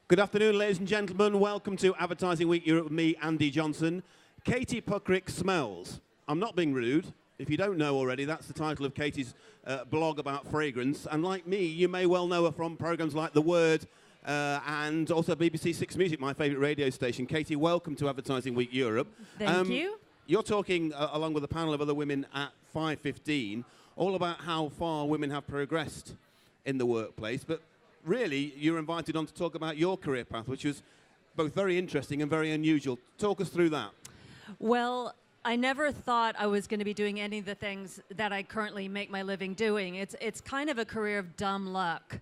Good afternoon, ladies and gentlemen. Welcome to Advertising Week Europe with me, Andy Johnson. Katie Puckrik smells. I'm not being rude. If you don't know already, that's the title of Katie's blog about fragrance. And like me, you may well know her from programs like The Word and also BBC Six Music, my favourite radio station. Katie, welcome to Advertising Week Europe. Thank you. You're talking, along with a panel of other women at 5:15, all about how far women have progressed in the workplace. But really, you're invited on to talk about your career path, which was both very interesting and very unusual. Talk us through that. Well, I never thought I was going to be doing any of the things that I currently make my living doing. It's kind of a career of dumb luck.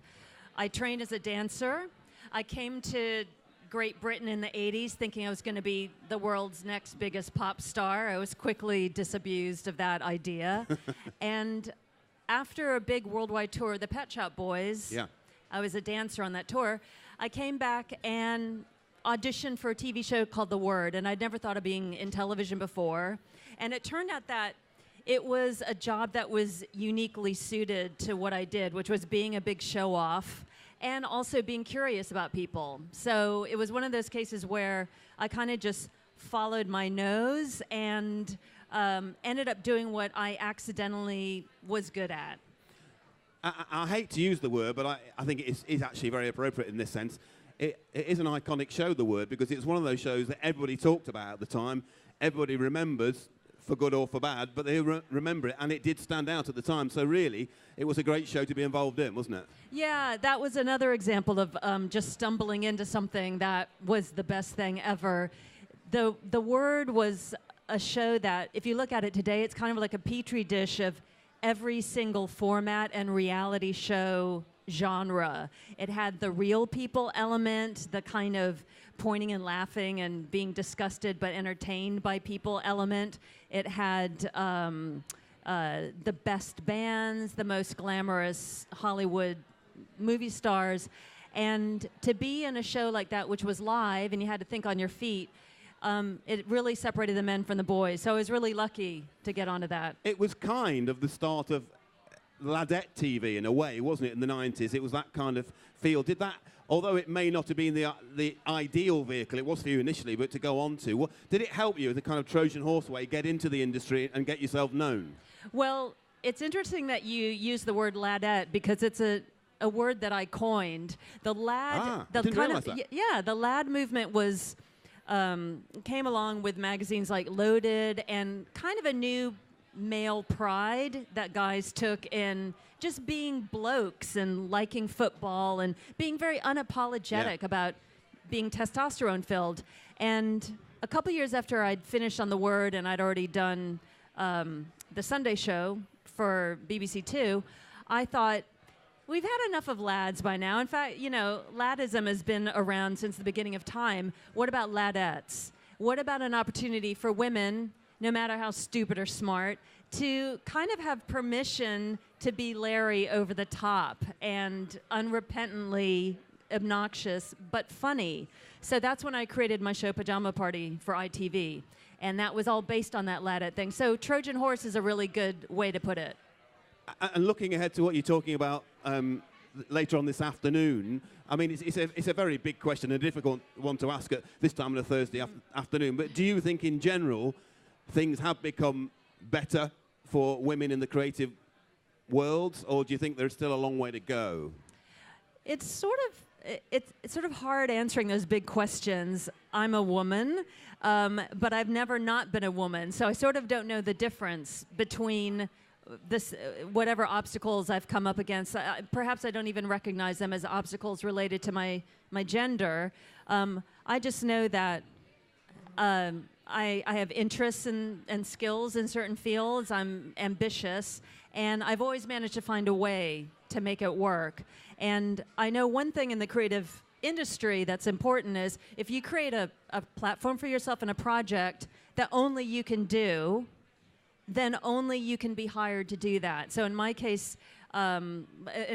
I trained as a dancer. I came to Great Britain in the 80s thinking I was going to be the world's next biggest pop star. I was quickly disabused of that idea. And after a big worldwide tour of the Pet Shop Boys, I was a dancer on that tour. I came back and auditioned for a TV show called The Word, and I'd never thought of being in television before. And it turned out that it was a job that was uniquely suited to what I did, which was being a big show-off and also being curious about people. So it was one of those cases where I kind of just followed my nose and ended up doing what I accidentally was good at. I hate to use the word, but I think it is actually very appropriate in this sense. It is an iconic show, The Word, because it's one of those shows that everybody talked about at the time. Everybody remembers, for good or for bad, but they remember it, and it did stand out at the time. So really, it was a great show to be involved in, wasn't it? Yeah, that was another example of just stumbling into something that was the best thing ever. The Word was a show that, if you look at it today, it's kind of like a petri dish of every single format and reality show genre. It had the real people element, the kind of pointing and laughing and being disgusted but entertained by people element. It had the best bands, the most glamorous Hollywood movie stars. And to be in a show like that, which was live and you had to think on your feet, it really separated the men from the boys. So I was really lucky to get onto that. It was kind of the start of Ladette TV in a way, wasn't it, in the 90s? It was that kind of feel. Did that, although it may not have been the ideal vehicle, it was for you initially, but to go on to, did it help you as a kind of Trojan Horse way, get into the industry and get yourself known? Well, it's interesting that you use the word Ladette because it's a word that I coined. The lad, I didn't realize that. Yeah, the lad movement was came along with magazines like Loaded and kind of a new male pride that guys took in just being blokes and liking football and being very unapologetic about being testosterone filled. And a couple years after I'd finished on The Word and I'd already done the Sunday show for BBC Two, I thought, we've had enough of lads by now. In fact, you know, ladism has been around since the beginning of time. What about ladettes? What about an opportunity for women, no matter how stupid or smart, to kind of have permission to be Larry over the top and unrepentantly obnoxious but funny? So that's when I created my show Pajama Party for ITV. And that was all based on that ladette thing. So Trojan Horse is a really good way to put it. And looking ahead to what you're talking about later on this afternoon, I mean, it's a very big question, a difficult one to ask at this time on a Thursday afternoon. But do you think, in general, things have become better for women in the creative worlds, or do you think there's still a long way to go? It's sort of hard answering those big questions. I'm a woman, but I've never not been a woman, so I sort of don't know the difference between this, whatever obstacles I've come up against. Perhaps I don't even recognize them as obstacles related to my gender. I just know that I have interests and skills in certain fields. I'm ambitious, and I've always managed to find a way to make it work. And I know one thing in the creative industry that's important is if you create a platform for yourself and a project that only you can do, then only you can be hired to do that. So in my case, An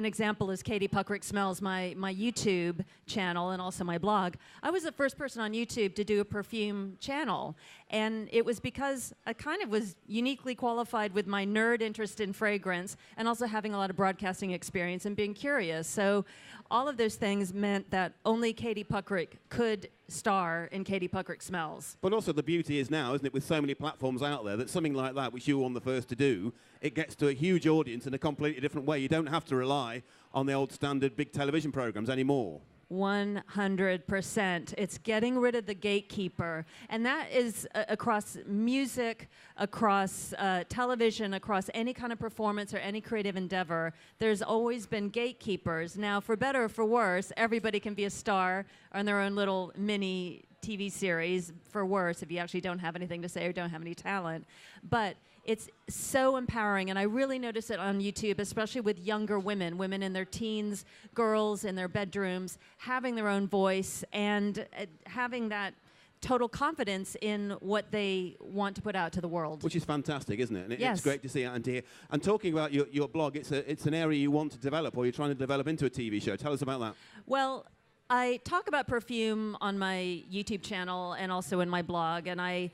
example is Katie Puckrik Smells, my YouTube channel and also my blog. I was the first person on YouTube to do a perfume channel. And it was because I kind of was uniquely qualified with my nerd interest in fragrance and also having a lot of broadcasting experience and being curious. So all of those things meant that only Katie Puckrik could star in Katie Puckrik Smells. But also the beauty is now, isn't it, with so many platforms out there, that something like that, which you were one of the first to do, it gets to a huge audience in a completely different way. You don't have to rely on the old standard big television programs anymore. 100%. It's getting rid of the gatekeeper. And that is across music, across television, across any kind of performance or any creative endeavor. There's always been gatekeepers. Now, for better or for worse, everybody can be a star on their own little mini TV series. For worse, if you actually don't have anything to say or don't have any talent. But it's so empowering, and I really notice it on YouTube, especially with younger women in their teens, girls in their bedrooms, having their own voice and having that total confidence in what they want to put out to the world. Which is fantastic, isn't it? And yes. It's great to see and to hear. And talking about your blog, it's an area you want to develop, or you're trying to develop into a TV show. Tell us about that. Well, I talk about perfume on my YouTube channel and also in my blog, and I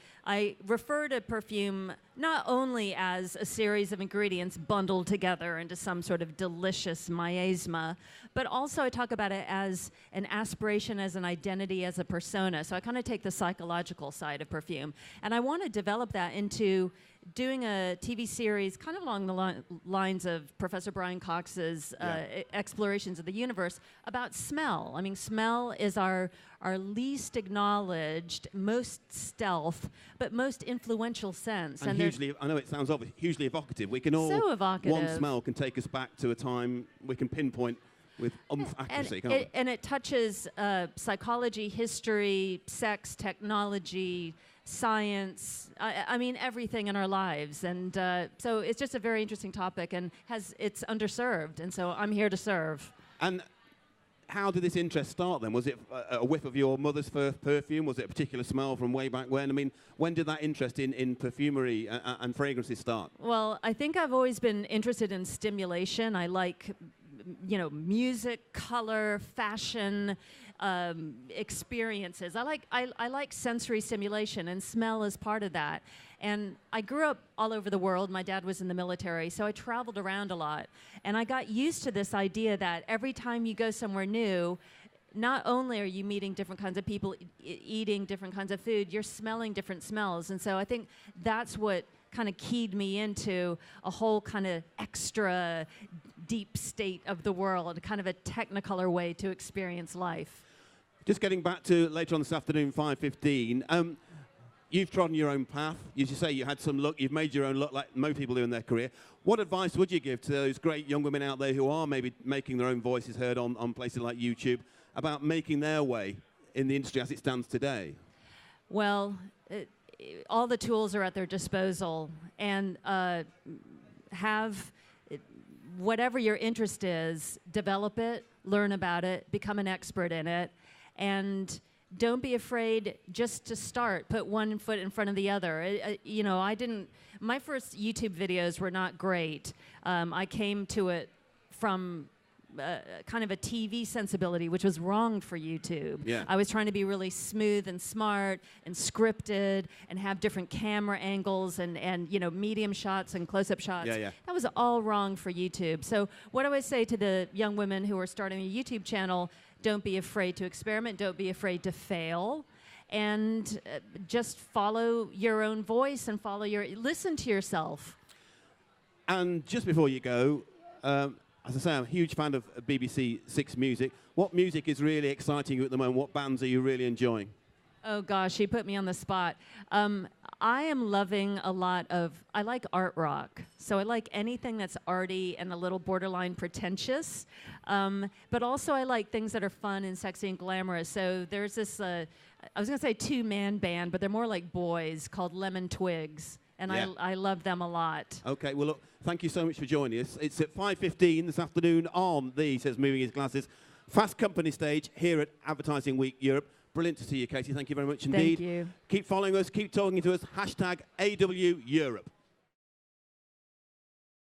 refer to perfume not only as a series of ingredients bundled together into some sort of delicious miasma, but also I talk about it as an aspiration, as an identity, as a persona. So I kind of take the psychological side of perfume, and I want to develop that into doing a TV series kind of along the lines of Professor Brian Cox's explorations of the universe about smell. I mean, smell is our least acknowledged, most stealth, but most influential sense. And hugely, I know it sounds obvious, hugely evocative. We can all, so evocative. One smell can take us back to a time we can pinpoint with accuracy, can't we? And it touches psychology, history, sex, technology, science, I mean everything in our lives, and so it's just a very interesting topic, and it's underserved, and so I'm here to serve. And how did this interest start then? Was it a whiff of your mother's first perfume? Was it a particular smell from way back when? I mean, when did that interest in perfumery and fragrances start? Well, I think I've always been interested in stimulation. I like, music, color, fashion, experiences. I like sensory stimulation, and smell is part of that. And I grew up all over the world. My dad was in the military, so I traveled around a lot. And I got used to this idea that every time you go somewhere new, not only are you meeting different kinds of people, eating different kinds of food, you're smelling different smells. And so I think that's what kind of keyed me into a whole kind of extra deep state of the world, kind of a technicolor way to experience life. Just getting back to later on this afternoon, 5:15, you've trodden your own path. As you say, you had some luck. You've made your own luck like most people do in their career. What advice would you give to those great young women out there who are maybe making their own voices heard on places like YouTube about making their way in the industry as it stands today? Well, all the tools are at their disposal, and have whatever your interest is, develop it, learn about it, become an expert in it, and don't be afraid just to start. Put one foot in front of the other. My first YouTube videos were not great. I came to it from kind of a TV sensibility, which was wrong for YouTube. Yeah. I was trying to be really smooth and smart and scripted and have different camera angles and medium shots and close-up shots. Yeah. That was all wrong for YouTube. So what do I say to the young women who are starting a YouTube channel? Don't be afraid to experiment. Don't be afraid to fail. And just follow your own voice and listen to yourself. And just before you go, as I say, I'm a huge fan of BBC Six music. What music is really exciting you at the moment? What bands are you really enjoying? Oh, gosh, you put me on the spot. I am loving I like art rock. So I like anything that's arty and a little borderline pretentious. But also I like things that are fun and sexy and glamorous. So there's this, I was going to say two-man band, but they're more like boys, called Lemon Twigs. And yeah. I love them a lot. Okay, well, look, thank you so much for joining us. It's at 5:15 this afternoon on the, he says, moving his glasses, Fast Company stage here at Advertising Week Europe. Brilliant to see you, Katie. Thank you very much indeed. Thank you. Keep following us. Keep talking to us. #AW Europe.